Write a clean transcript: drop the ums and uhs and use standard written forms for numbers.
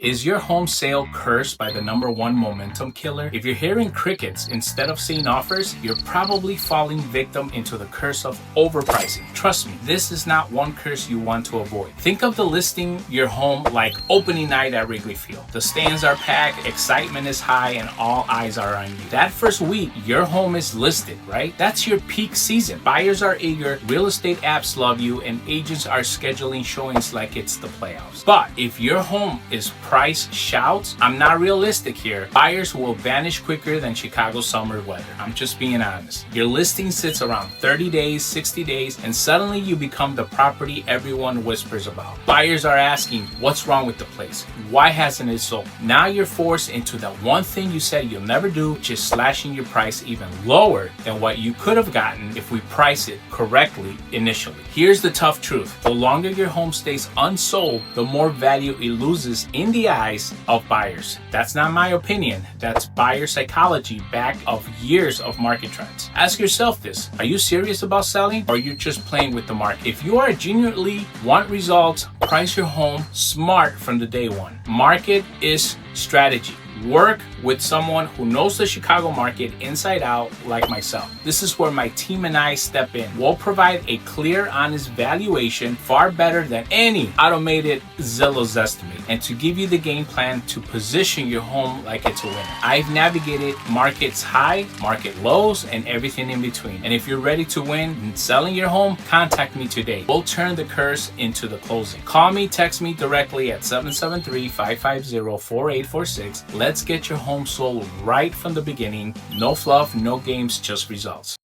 Is your home sale cursed by the number one momentum killer? If you're hearing crickets instead of seeing offers, you're probably falling victim into the curse of overpricing. Trust me, this is not one curse you want to avoid. Think of the listing your home like opening night at Wrigley Field. The stands are packed, excitement is high, and all eyes are on you. That first week, your home is listed, right? That's your peak season. Buyers are eager, real estate apps love you, and agents are scheduling showings like it's the playoffs. But if your home is price shouts, I'm not realistic here, buyers will vanish quicker than Chicago summer weather. I'm just being honest. Your listing sits around 30 days, 60 days, and suddenly you become the property everyone whispers about. Buyers are asking, what's wrong with the place? Why hasn't it sold? Now you're forced into the one thing you said you'll never do, which is slashing your price even lower than what you could have gotten if we price it correctly initially. Here's the tough truth. The longer your home stays unsold, the more value it loses in the eyes of buyers. That's not my opinion. That's buyer psychology backed of years of market trends. Ask yourself this. Are you serious about selling, or are you just playing with the market? If you are genuinely want results, price your home smart from the day one. Market is strategy. Work with someone who knows the Chicago market inside out like myself. This is where my team and I step in. We'll provide a clear, honest valuation far better than any automated Zillow's estimate, and to give you the game plan to position your home like it's a winner. I've navigated markets high, market lows, and everything in between. And if you're ready to win in selling your home, contact me today. We'll turn the curse into the closing. Call me, text me directly at 773-550-4846. Let's get your home sold right from the beginning. No fluff, no games, just results.